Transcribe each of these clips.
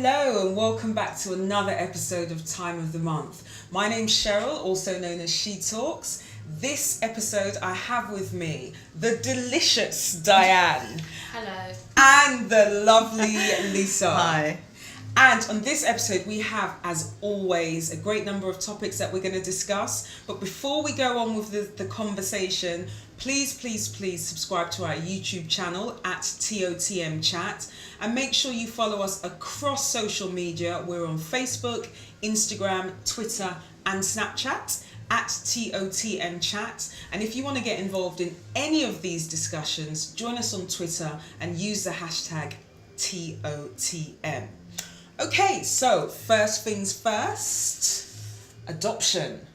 Hello and welcome back to another episode of Time of the Month. My name's Cheryl, also known as She Talks. This episode I have with me the delicious Diane. Hello. And the lovely Lisa. Hi. And on this episode we have, as always, a great number of topics that we're going to discuss. But before we go on with the conversation, please subscribe to our YouTube channel at TOTM Chat. And make sure you follow us across social media. We're on Facebook, Instagram, Twitter and Snapchat at TOTM Chat. And if you want to get involved in any of these discussions, join us on Twitter and use the hashtag TOTM. Okay, so first things first, adoption.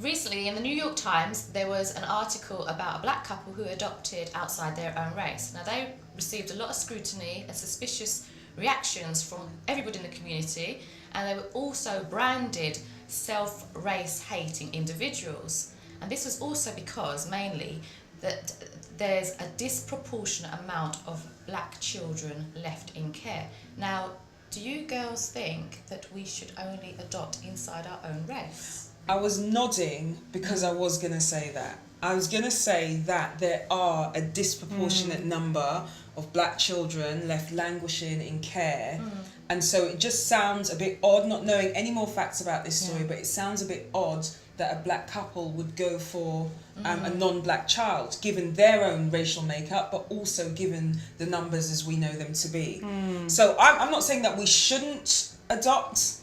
Recently in the New York Times there was an article about a black couple who adopted outside their own race. Now they received a lot of scrutiny and suspicious reactions from everybody in the community, and they were also branded self-race hating individuals. And this was also because mainly that there's a disproportionate amount of black children left in care. Now, do you girls think that we should only adopt inside our own race? I was nodding because I was going to say that. I was going to say that there are a disproportionate number of black children left languishing in care. And so it just sounds a bit odd, not knowing any more facts about this story, but it sounds a bit odd that a black couple would go for a non-black child, given their own racial makeup, but also given the numbers as we know them to be. So I'm not saying that we shouldn't adopt.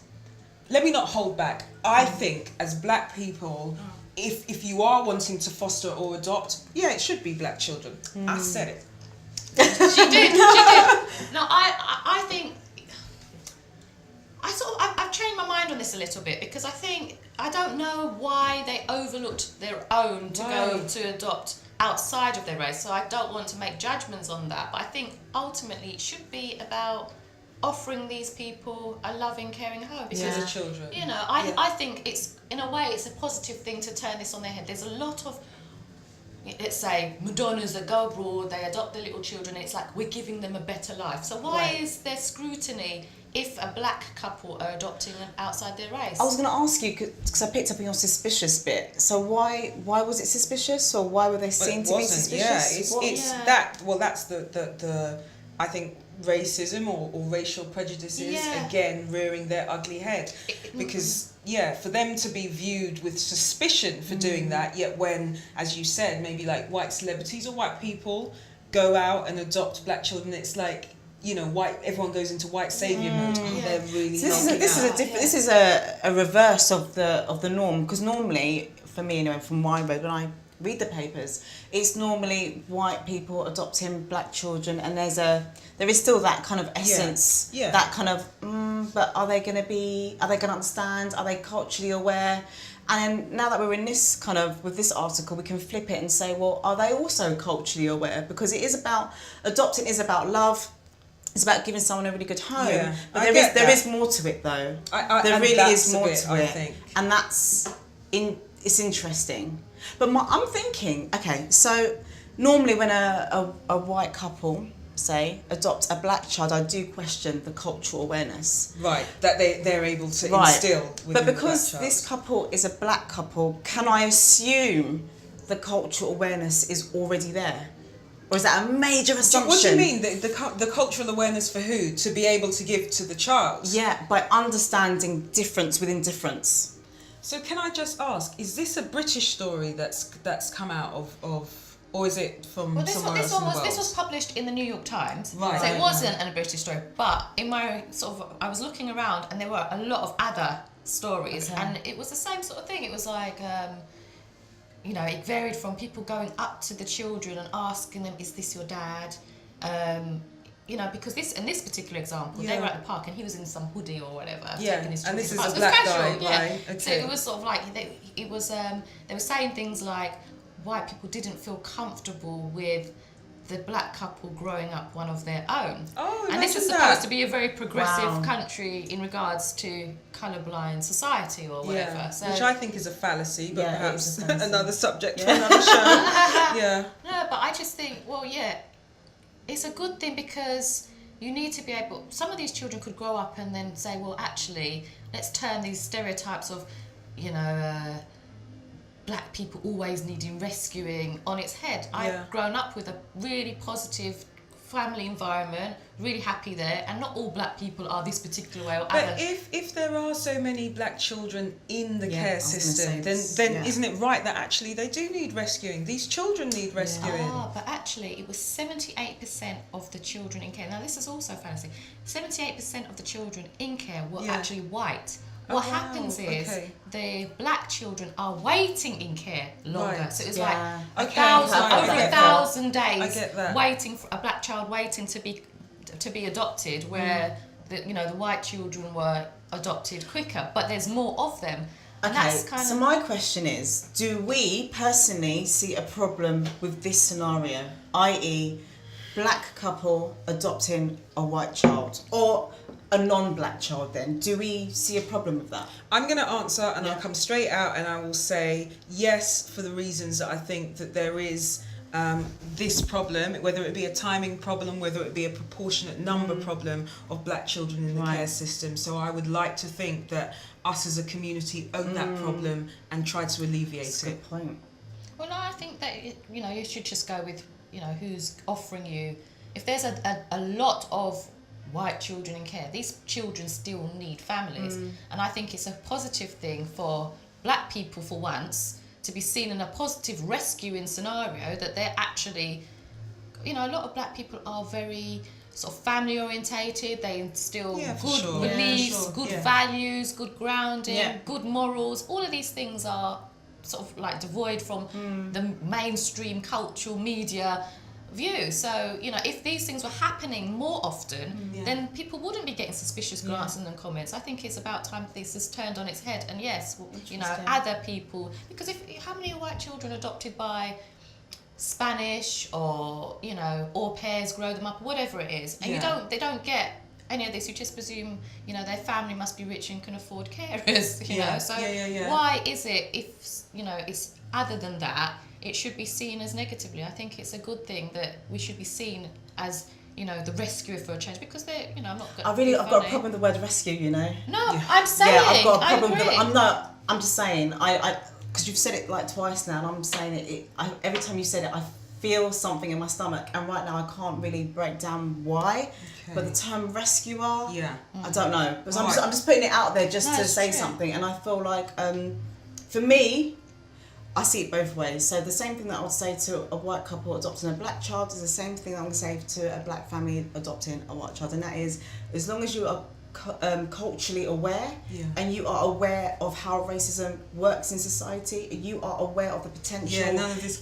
Let me not hold back. I think as black people, if you are wanting to foster or adopt, yeah, it should be black children. I said it. She did. No, I think I've changed my mind on this a little bit, because I don't know why they overlooked their own to go to adopt outside of their race. So I don't want to make judgments on that. But I think ultimately it should be about offering these people a loving, caring home. Because of children. You know, I think it's, in a way, it's a positive thing to turn this on their head. There's a lot of, let's say, Madonnas that go abroad, they adopt their little children, it's like we're giving them a better life. So why is there scrutiny if a black couple are adopting outside their race? I was going to ask you, because I picked up on your suspicious bit. So why was it suspicious, or why were they seen to be suspicious? That's the I think racism or racial prejudices again rearing their ugly head, because for them to be viewed with suspicion for doing that, yet when, as you said, maybe like white celebrities or white people go out and adopt black children, it's like, you know, everyone goes into white saviour mode. They're really this is a reverse of the norm, because normally, for me anyway, from my road, when I read the papers, it's normally white people adopting black children, and there is still that kind of essence, that kind of but are they going to understand, are they culturally aware? And now that we're in this kind of, with this article, we can flip it and say, well, are they also culturally aware? Because adopting is about love. It's about giving someone a really good home, but there is more to it, though. There really is more to it, I think. And it's interesting. But I'm thinking, okay, so normally when a white couple, say, adopt a black child, I do question the cultural awareness. Right, that they're able to instill within But because the black this couple is a black couple, can I assume the cultural awareness is already there? Or is that a major assumption? What do you mean? The cultural awareness for who? To be able to give to the child? Yeah, by understanding difference within difference. So can I just ask, is this a British story that's come out of or is it from somewhere else in the world? This was published in the New York Times. Right. So it wasn't a British story, but in my I was looking around and there were a lot of other stories, and it was the same sort of thing. It was like, you know, it varied from people going up to the children and asking them, is this your dad? You know, because in this particular example, they were at the park and he was in some hoodie or whatever. Yeah, his and this is a black casual, guy, right? Okay. So it was sort of like, they were saying things like white people didn't feel comfortable with the black couple growing up one of their own. Oh, and this was supposed to be a very progressive country in regards to colourblind society or whatever. Yeah, so, which I think is a fallacy, but perhaps another subject for another show. No, but I just think, well, it's a good thing, because you need to be able, some of these children could grow up and then say, well, actually, let's turn these stereotypes of, black people always needing rescuing on its head. I've grown up with a really positive family environment, really happy there, and not all black people are this particular way or but other. if there are so many black children in the care system, then yeah. isn't it right that actually they do need rescuing? These children need rescuing. But actually it was 78% of the children in care. Now this is also fancy. 78% of the children in care were actually white. What happens is the black children are waiting in care longer. Right. So it's Yeah. like Okay. over I get 1,000 I days get that. waiting for a black child waiting to be adopted, where the white children were adopted quicker, but there's more of them. And Okay, that's kind so my question is, do we personally see a problem with this scenario, i.e. black couple adopting a white child, or a non-black child then? Do we see a problem with that? I'm going to answer, and I'll come straight out and I will say yes, for the reasons that I think that there is this problem, whether it be a timing problem, whether it be a proportionate number problem of black children in the care system. So I would like to think that us as a community own that problem and try to alleviate That's a it. good point. Well, no, I think that you should just go with who's offering you. If there's a lot of white children in care, these children still need families, and I think it's a positive thing for black people for once to be seen in a positive rescuing scenario, that they're actually, a lot of black people are very sort of family orientated. They instill good beliefs, good values, good grounding, good morals. All of these things are sort of like devoid from the mainstream cultural media view. So, if these things were happening more often, then people wouldn't be getting suspicious glances and comments. I think it's about time that this is turned on its head. And yes, other people, because how many white children adopted by Spanish or, au pairs grow them up, whatever it is, and they don't get any of this. You just presume, their family must be rich and can afford carers, So why is it, if, it's other than that, it should be seen as negatively? I think it's a good thing that we should be seen as, the rescuer for a change, because they're, I'm not good. I've got a problem with the word rescue, No, I'm saying, I've got a problem I agree. with it. I'm just saying, because you've said it like twice now, and I'm saying it, every time you said it, I feel something in my stomach, and right now I can't really break down why. Okay. But the term rescuer, I don't know. Because I'm just putting it out there just to say something, and I feel like, for me, I see it both ways. So the same thing that I would say to a white couple adopting a black child is the same thing I'm going to say to a black family adopting a white child, and that is, as long as you are culturally aware and you are aware of how racism works in society, you are aware of the potential none of this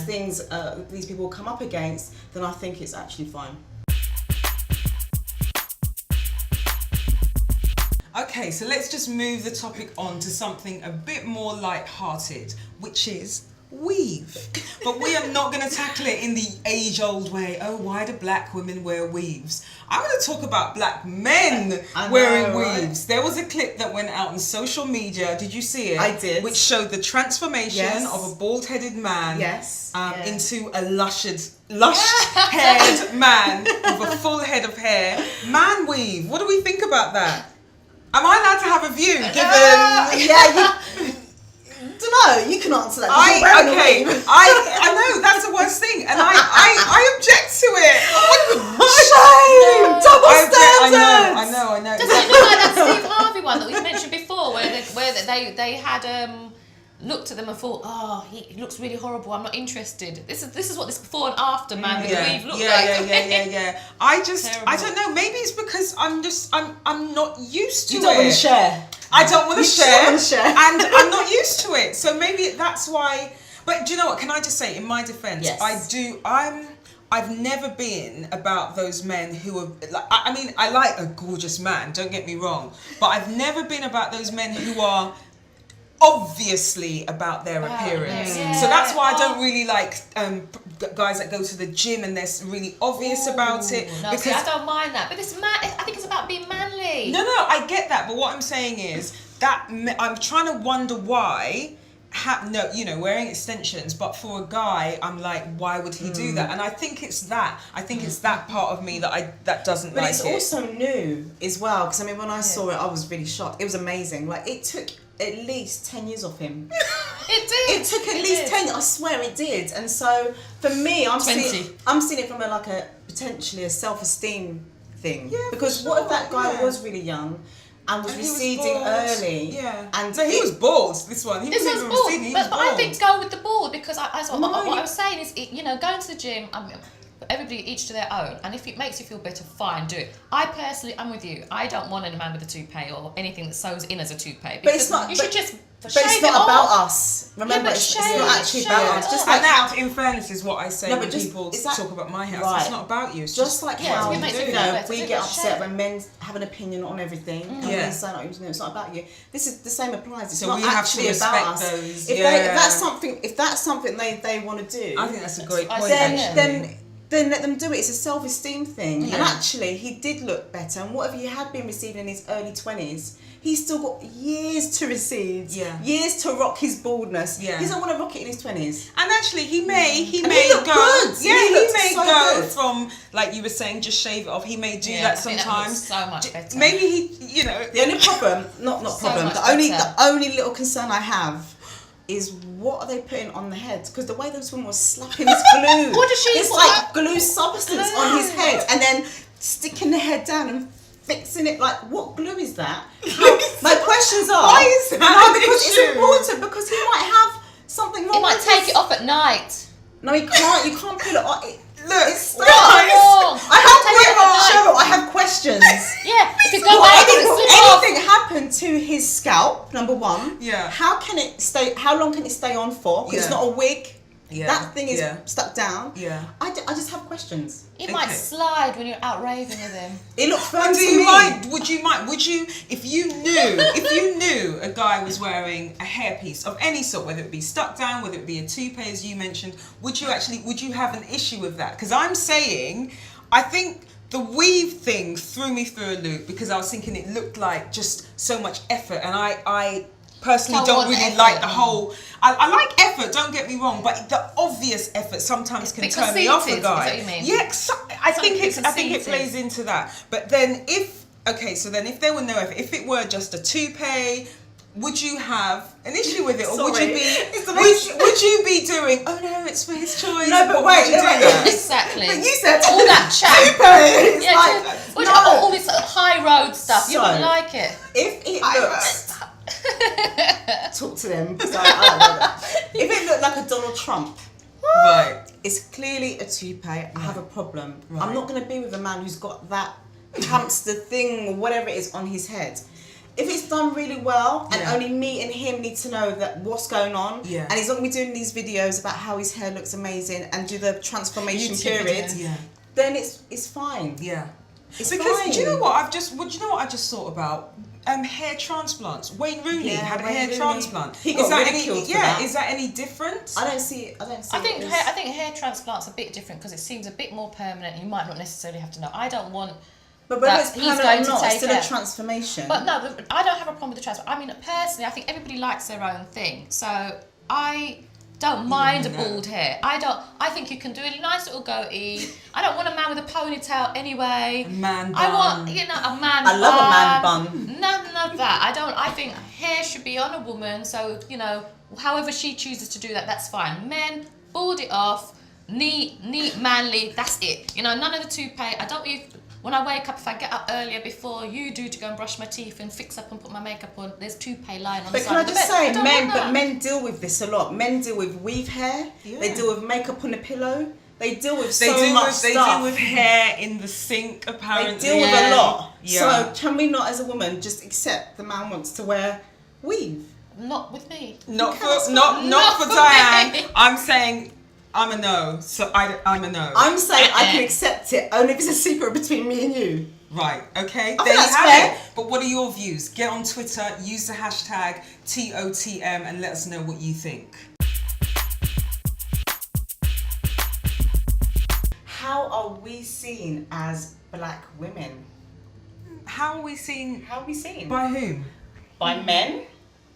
things that these people come up against, then I think it's actually fine. Okay, so let's just move the topic on to something a bit more light-hearted, which is weave. But we are not going to tackle it in the age-old way. Oh, why do black women wear weaves? I'm going to talk about black men wearing weaves. There was a clip that went out on social media. Did you see it? I did. Which showed the transformation of a bald-headed man into a lush-haired man with a full head of hair. Man weave. What do we think about that? Am I allowed to have a view, given... Don't know. You can answer that. I know that's the worst thing, and I object to it. Shame, double standards. I know. Does it look like that Steve Harvey one that we mentioned before, where they had looked at them and thought, oh, he looks really horrible, I'm not interested. This is what this before and after man with the weave looked like. Yeah. I don't know. Maybe it's because I'm not used to it. You don't want to share. I don't want to share, and I'm not used to it. So maybe that's why. But do you know what? Can I just say, in my defence, I've never been about those men who are like. I mean, I like a gorgeous man. Don't get me wrong, but I've never been about those men who are obviously about their appearance. So that's why I don't really like guys that go to the gym and they're really obvious about it. No, because I don't mind that, but I think it's about being manly. No, I get that, but what I'm saying is that I'm trying to wonder why wearing extensions, but for a guy, I'm like, why would he do that? And I think it's that. I think it's that part of me that doesn't But like it's it. also new as well, because I mean, when I saw it, I was really shocked. It was amazing. Like, it took at least 10 years off him. It did. It took at least 10. I swear it did. And so for me, I'm seeing it from a potentially a self-esteem thing. Yeah, because for what if sure, that guy yeah. was really young and was And he was receding bald. early? Yeah. And No, he was bald. This one. He This wasn't was even bald, receding, he was but I bald. think go with the bald because what No, I was saying is, going to the gym. Everybody each to their own, and if it makes you feel better, fine, do it. I personally, I'm with you. I don't want a man with a toupee or anything that sews in as a toupee. But it's not. You but, should just but shave it's it not about off. us. Remember, but it's shave not it, actually shave about it us. Just off. like And that, in fairness, is what I say No, when but just- people is that- talk about my house. right. It's not about you. It's just like Yeah, how it makes you feel better, we do get it, upset share. when men have an opinion on everything, and Yeah. we say, it's not about you. This is the same applies. It's So not we have to actually respect about us. those, If yeah. that's something they want to do, I think that's a great I point. say, actually. then let them do it. It's a self-esteem thing. Yeah. And actually, he did look better. And what if he had been receiving in his early 20s? He's still got years to recede. Yeah. Years to rock his baldness. Yeah. He doesn't want to rock it in his 20s. And actually, he may And he go. looked good. Yeah, He he looked may so go good. from, like you were saying, just shave it off. He may do Yeah, that I think sometimes. that looks so much better. Maybe he, The only problem, not So problem, much the only better. little concern I have is what are they putting on the head? Because the way this woman was slapping this glue, What does she it's put like glue substance on his Glue. head, and then sticking the head down and fixing it. Like, what glue is that? How, my questions are. Why is that No, an because issue? it's important. Because he might have something wrong. He might with take his- it off at night. No, he can't. You can't put it on. Look, It's guys. Wrong. I have Take it off at night. Cheryl, I have questions. Yeah, if you go Will back and slip off. anything happen to his scalp? Number one. Yeah. How can it stay? How long can it stay on for? Because it's Yeah. not a wig. Yeah. That thing is Yeah. stuck down. Yeah. I just have questions. It might Okay. slide when you're out raving with him. It looks fun And to do you me. mind? Would you, if you knew a guy was wearing a hairpiece of any sort, whether it be stuck down, whether it be a toupee, as you mentioned, would you have an issue with that? Because I'm saying, I think the weave thing threw me through a loop because I was thinking it looked like just so much effort, and I personally don't want really effort. like the whole. I like effort, don't get me wrong, but the obvious effort sometimes can Bit turn me off a conceited, guy. is what you mean? Yeah, I think Something it conceited. plays into that. But then if there were no effort, if it were just a toupee, would you have an issue with it, or would Sorry. you It's the be most- would you be doing? Oh no, it's for his choice. No, but Or wait, would you do wait. that? Exactly. But you said all that chat. toupee. It's Yeah, like, all this high road stuff. You So- wouldn't like it. if it looks. Talk to them. Because I don't know that. If it looked like a Donald Trump. Right. It's clearly a toupee. I have a problem. Right. I'm not going to be with a man who's got that hamster thing or whatever it is on his head. If it's done really well, and Yeah. only me and him need to know that what's going on, Yeah. and he's not going to be doing these videos about how his hair looks amazing and do the transformation YouTube period, videos. Yeah. then it's fine. Yeah. It's Because fine. do you know what I just thought about? Hair transplants. Wayne Rooney Yeah, had a Wayne hair Rooney. transplant. He got ridiculed for that. Is that any different? I don't see. I think it I think hair transplants are a bit different because it seems a bit more permanent. You might not necessarily have to know. I don't want. but whether it's he's permanent going or to not, take it's still a it. transformation. But no, I don't have a problem with the transplant. I mean, personally, I think everybody likes their own thing. So I don't mind a no. bald hair. I think you can do a nice little goatee. I don't want a man with a ponytail anyway. A man I want, bun. a man I love a man bun. None of that. I think hair should be on a woman. So, however she chooses to do that, that's fine. Men, bald it off, neat, manly, that's it. None of the toupee. I don't even. When I wake up, if I get up earlier before you do to go and brush my teeth and fix up and put my makeup on, there's toupee lying on the But side can I of the just bed. say, I don't want that. men deal with this a lot. Men deal with weave hair. Yeah. They deal with makeup on a pillow. They deal with They so deal much with stuff. they deal with hair in the sink apparently. They deal with Yeah. a lot. Yeah. So can we not, as a woman, just accept the man wants to wear weave? Not with me. Not Because for not not for for Diane. me. I'm saying I'm a no. So I'm a no. I'm saying I can accept it only if it's a secret between me and you. Right, okay, I there think you that's have fair. it. But what are your views? Get on Twitter, use the hashtag TOTM and let us know what you think. How are we seen as black women? How are we seen? How are we seen? By whom? By men,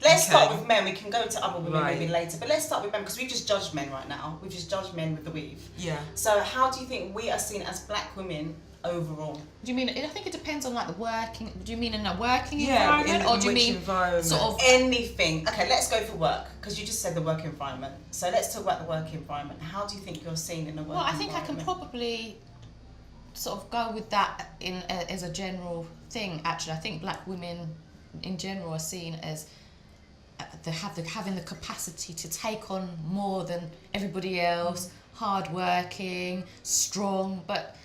Let's Okay. start with men. We can go to other women Right. maybe later, but let's start with men because we've just judged men right now. We've just judged men with the weave. Yeah. So how do you think we are seen as black women overall? Do you mean? I think it depends on like the working. Do you mean in a working Yeah, environment, or do you which mean environment? sort of? Anything. Okay, let's go for work because you just said the work environment. So let's talk about the work environment. How do you think you're seen in the work Well, I think I environment? can probably sort of go with that as a general thing. Actually, I think black women in general are seen as having the capacity to take on more than everybody else, hardworking, strong, but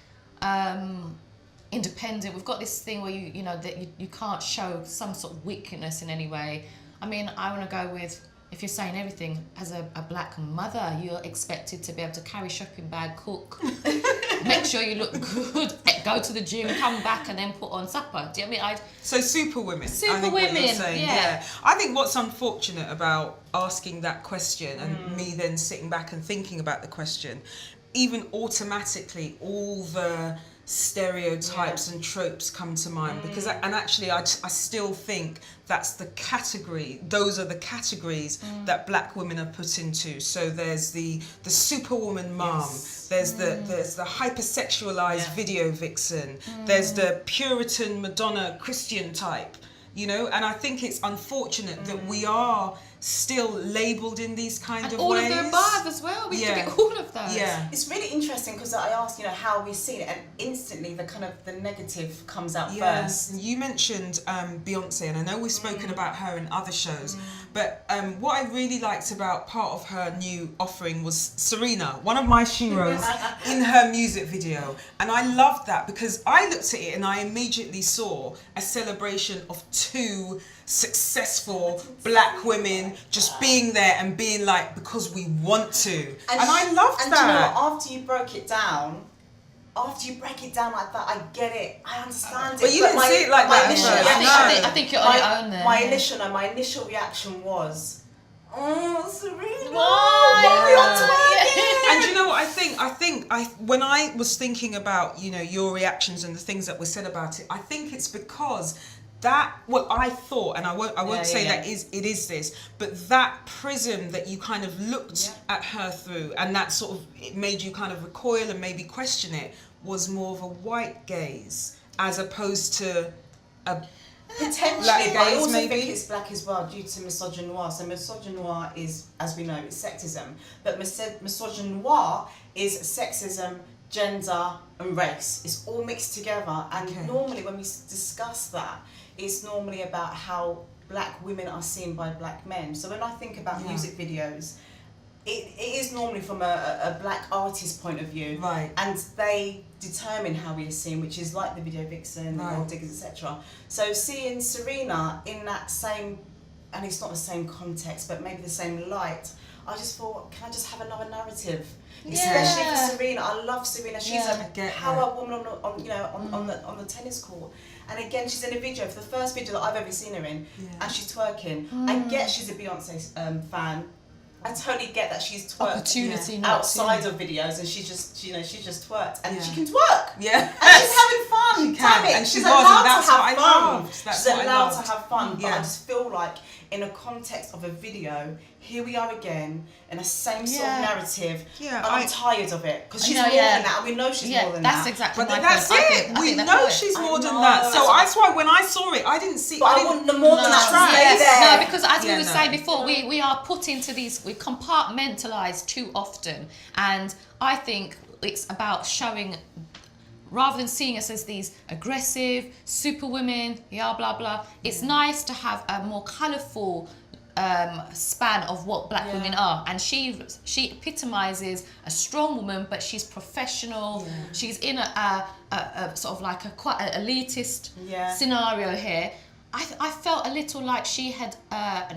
independent. We've got this thing where you can't show some sort of weakness in any way. I mean, I want to go with, if you're saying everything, as a black mother, you're expected to be able to carry shopping bag, cook, make sure you look good, go to the gym, come back and then put on supper. Do you know what I mean? So superwomen. I think what Superwomen, you're saying, yeah. I think what's unfortunate about asking that question and me then sitting back and thinking about the question, even automatically all the stereotypes and tropes come to mind because actually I still think that's the category, those are the categories that black women are put into. So there's the superwoman mom, there's the hypersexualized video vixen, there's the Puritan Madonna Christian type, and I think it's unfortunate that we are still labelled in these kind of all ways. of the above as well. We have to get all of those. Yeah. It's really interesting because I asked, how we see it, and instantly the negative comes out Yes, first. you mentioned Beyonce, and I know we've spoken about her in other shows, but what I really liked about part of her new offering was Serena, one of my sheroes, in her music video. And I loved that because I looked at it and I immediately saw a celebration of two successful black women just being there and being like, because we want to. And I loved and that. And after you break it down like that, I get it. I understand it. But you didn't see it like that. I think you're on your own there. My initial reaction was, oh, Serena, Why? And you know what I think when I was thinking about your reactions and the things that were said about it, I think it's because I thought, and I won't say that it is this, but that prism that you kind of looked at her through, and that sort of, it made you kind of recoil and maybe question it, was more of a white gaze as opposed to a potentially black gaze, I also maybe? think it's black as well due to misogynoir. So misogynoir is, as we know, it's sexism, but misogynoir is sexism, gender and race. It's all mixed together, and normally when we discuss that, it's normally about how black women are seen by black men. So when I think about music videos, it is normally from a black artist point of view, right, and they determine how we are seen, which is like the video vixen, the gold diggers, etc. So seeing Serena in that same, and it's not the same context, but maybe the same light, I just thought, can I just have another narrative? Especially for Serena. I love Serena. She's a power woman on the tennis court. And again, she's in a video, for the first video that I've ever seen her in, and she's twerking. I get she's a Beyonce fan. I totally get that she's twerked outside of videos, and she's just twerked, and she can twerk. Yeah, and she's having fun. She can, Damn it, and she's allowed to have fun. That's She's what I allowed loved. to have fun, but Yeah. I just feel like in a context of a video, here we are again in the same sort of narrative, Yeah, and I'm tired of it because she's No, more yeah. than that, and we know she's more than that's that. exactly But my that's point. it. We that's know it. she's I more than know, that. So that's that's why when I saw it, I didn't see. But I want the more than that to stay there. No, because as we Yeah, were no. saying before, we are put into these, we compartmentalise too often. And I think it's about showing, rather than seeing us as these aggressive superwomen, blah, blah, it's nice to have a more colourful span of what black women are. And she epitomises a strong woman, but she's professional. She's in a sort of like a quite elitist scenario here. I felt a little like she had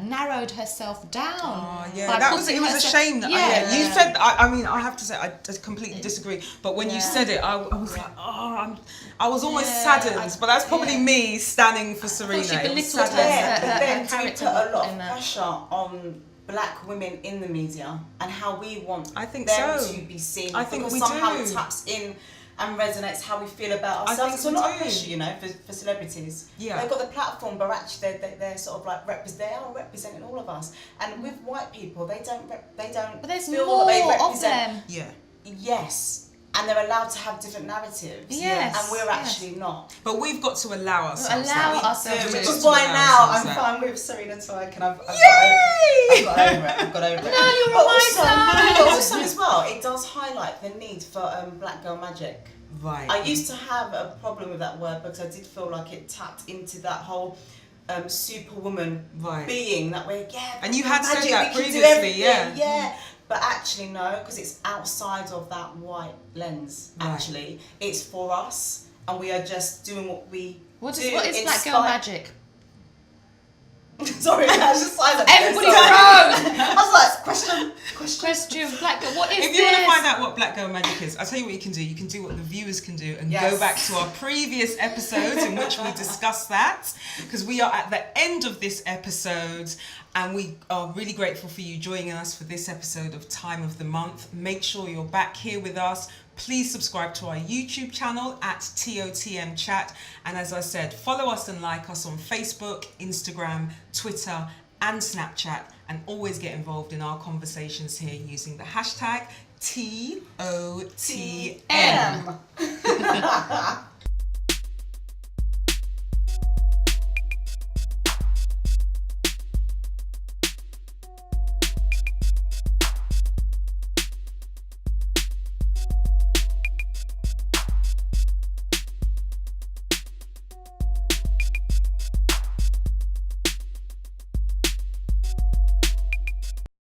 narrowed herself down. Oh, yeah, by it was putting a herself- shame that you Yeah. said. I mean, I have to say, I just completely disagree. But when you said it, I was like, I was almost saddened. But that's probably me standing for Serena. she It was belittled saddened. her. But then do we character put a lot in of that. pressure on black women in the media and how we want I think them so. to be seen? I think because we somehow do. it taps in and resonates how we feel about I ourselves. think So we not a do. pressure, you know, for celebrities. Yeah. They've got the platform, but actually they're sort of like they are representing all of us. And with white people, they don't But there's feel more that they of represent. them. Yeah. Yes. And they're allowed to have different narratives. Yes. And we're actually not. But we've got to allow ourselves Allow that. ourselves We've to. Which got is to why allow now ourselves I'm that. fine with Serena Tyke and I've got Yay! over it. I've got over it. No, you're But on my side. but also as well, it does highlight the need for black girl magic. Right. I used to have a problem with that word because I did feel like it tapped into that whole superwoman Right. being that way. Yeah, And you had said magic, that we can do previously, everything, yeah. yeah. But actually no, because it's outside of that white lens. Right. Actually, it's for us, and we are just doing what we What do. is black girl magic? Sorry, I was just silent. Everybody Sorry. froze. I was like, question. Question, black girl. What is If this? you want to find out what Black Girl Magic is, I'll tell you what you can do. You can do what the viewers can do and Yes. go back to our previous episodes in which we discussed that, because we are at the end of this episode and we are really grateful for you joining us for this episode of Time of the Month. Make sure you're back here with us. Please subscribe to our YouTube channel at TOTM Chat. And as I said, follow us and like us on Facebook, Instagram, Twitter, and Snapchat. And always get involved in our conversations here using the hashtag TOTM.